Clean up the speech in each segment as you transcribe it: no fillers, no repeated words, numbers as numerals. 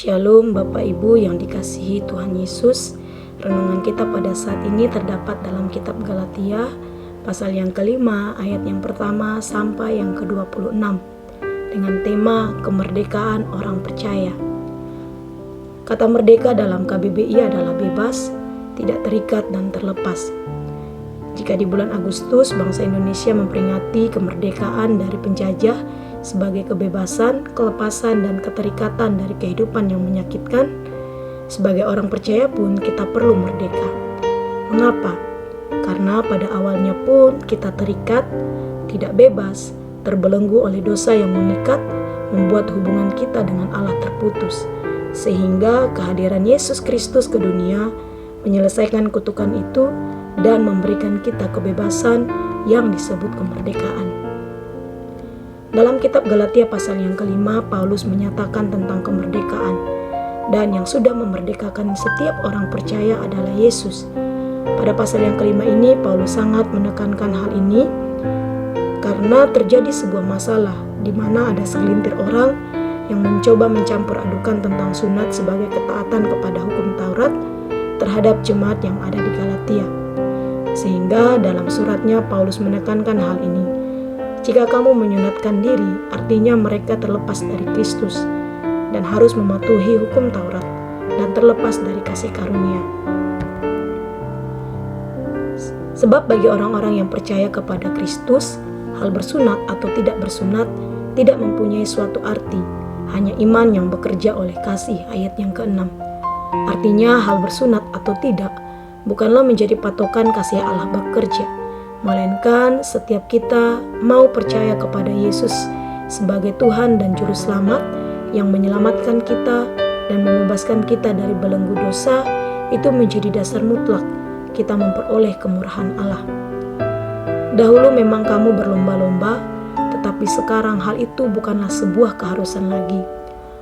Shalom Bapak Ibu yang dikasihi Tuhan Yesus. Renungan kita pada saat ini terdapat dalam kitab Galatia pasal yang kelima ayat yang pertama sampai yang ke-26 dengan tema kemerdekaan orang percaya. Kata merdeka dalam KBBI adalah bebas, tidak terikat dan terlepas. Jika di bulan Agustus bangsa Indonesia memperingati kemerdekaan dari penjajah sebagai kebebasan, kelepasan, dan keterikatan dari kehidupan yang menyakitkan, sebagai orang percaya pun kita perlu merdeka. Mengapa? Karena pada awalnya pun kita terikat, tidak bebas, terbelenggu oleh dosa yang mengikat, membuat hubungan kita dengan Allah terputus, sehingga kehadiran Yesus Kristus ke dunia menyelesaikan kutukan itu dan memberikan kita kebebasan yang disebut kemerdekaan. Dalam kitab Galatia pasal yang kelima, Paulus menyatakan tentang kemerdekaan, dan yang sudah memerdekakan setiap orang percaya adalah Yesus. Pada pasal yang kelima ini, Paulus sangat menekankan hal ini karena terjadi sebuah masalah di mana ada segelintir orang yang mencoba mencampur adukan tentang sunat sebagai ketaatan kepada hukum Taurat terhadap jemaat yang ada di Galatia. Sehingga dalam suratnya Paulus menekankan hal ini. Jika kamu menyunatkan diri, artinya mereka terlepas dari Kristus dan harus mematuhi hukum Taurat dan terlepas dari kasih karunia. Sebab bagi orang-orang yang percaya kepada Kristus, hal bersunat atau tidak bersunat tidak mempunyai suatu arti, hanya iman yang bekerja oleh kasih, ayat yang ke-6. Artinya hal bersunat atau tidak bukanlah menjadi patokan kasih Allah bekerja, melainkan setiap kita mau percaya kepada Yesus sebagai Tuhan dan Juru Selamat yang menyelamatkan kita dan membebaskan kita dari belenggu dosa, itu menjadi dasar mutlak kita memperoleh kemurahan Allah. Dahulu memang kamu berlomba-lomba, tetapi sekarang hal itu bukanlah sebuah keharusan lagi.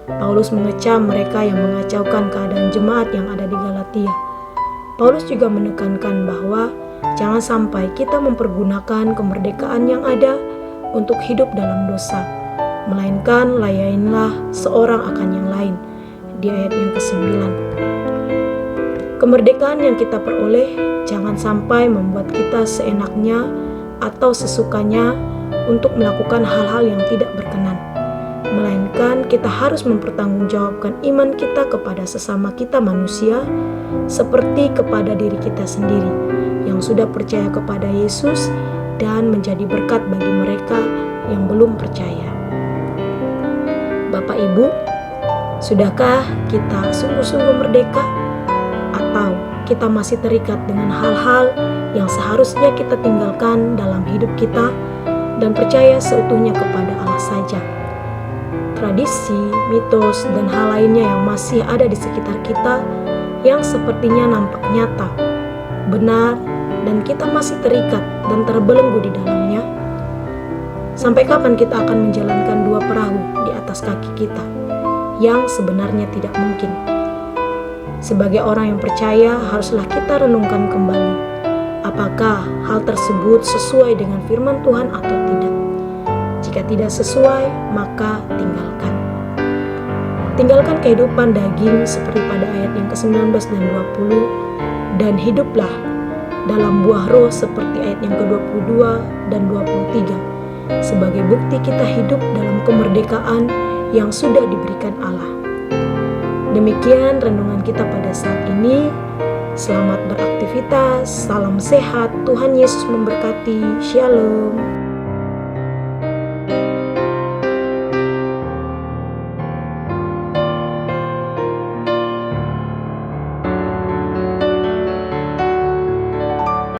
Paulus mengecam mereka yang mengacaukan keadaan jemaat yang ada di Galatia. Paulus juga menekankan bahwa jangan sampai kita mempergunakan kemerdekaan yang ada untuk hidup dalam dosa, melainkan layanilah seorang akan yang lain, di ayat yang ke-9. Kemerdekaan yang kita peroleh jangan sampai membuat kita seenaknya atau sesukanya untuk melakukan hal-hal yang tidak berkenan, melainkan kita harus mempertanggungjawabkan iman kita kepada sesama kita manusia seperti kepada diri kita sendiri yang sudah percaya kepada Yesus dan menjadi berkat bagi mereka yang belum percaya. Bapak Ibu, sudahkah kita sungguh-sungguh merdeka? Atau kita masih terikat dengan hal-hal yang seharusnya kita tinggalkan dalam hidup kita dan percaya seutuhnya kepada Allah saja? Tradisi, mitos, dan hal lainnya yang masih ada di sekitar kita yang sepertinya nampak nyata, benar, dan kita masih terikat dan terbelenggu di dalamnya. Sampai kapan kita akan menjalankan dua perahu di atas kaki kita yang sebenarnya tidak mungkin? Sebagai orang yang percaya, haruslah kita renungkan kembali apakah hal tersebut sesuai dengan firman Tuhan atau tidak. Jika tidak sesuai, maka tinggalkan. Tinggalkan kehidupan daging seperti pada ayat yang ke-19 dan 20, dan hiduplah dalam buah roh seperti ayat yang ke-22 dan 23, sebagai bukti kita hidup dalam kemerdekaan yang sudah diberikan Allah. Demikian renungan kita pada saat ini. Selamat beraktivitas, salam sehat, Tuhan Yesus memberkati, Shalom.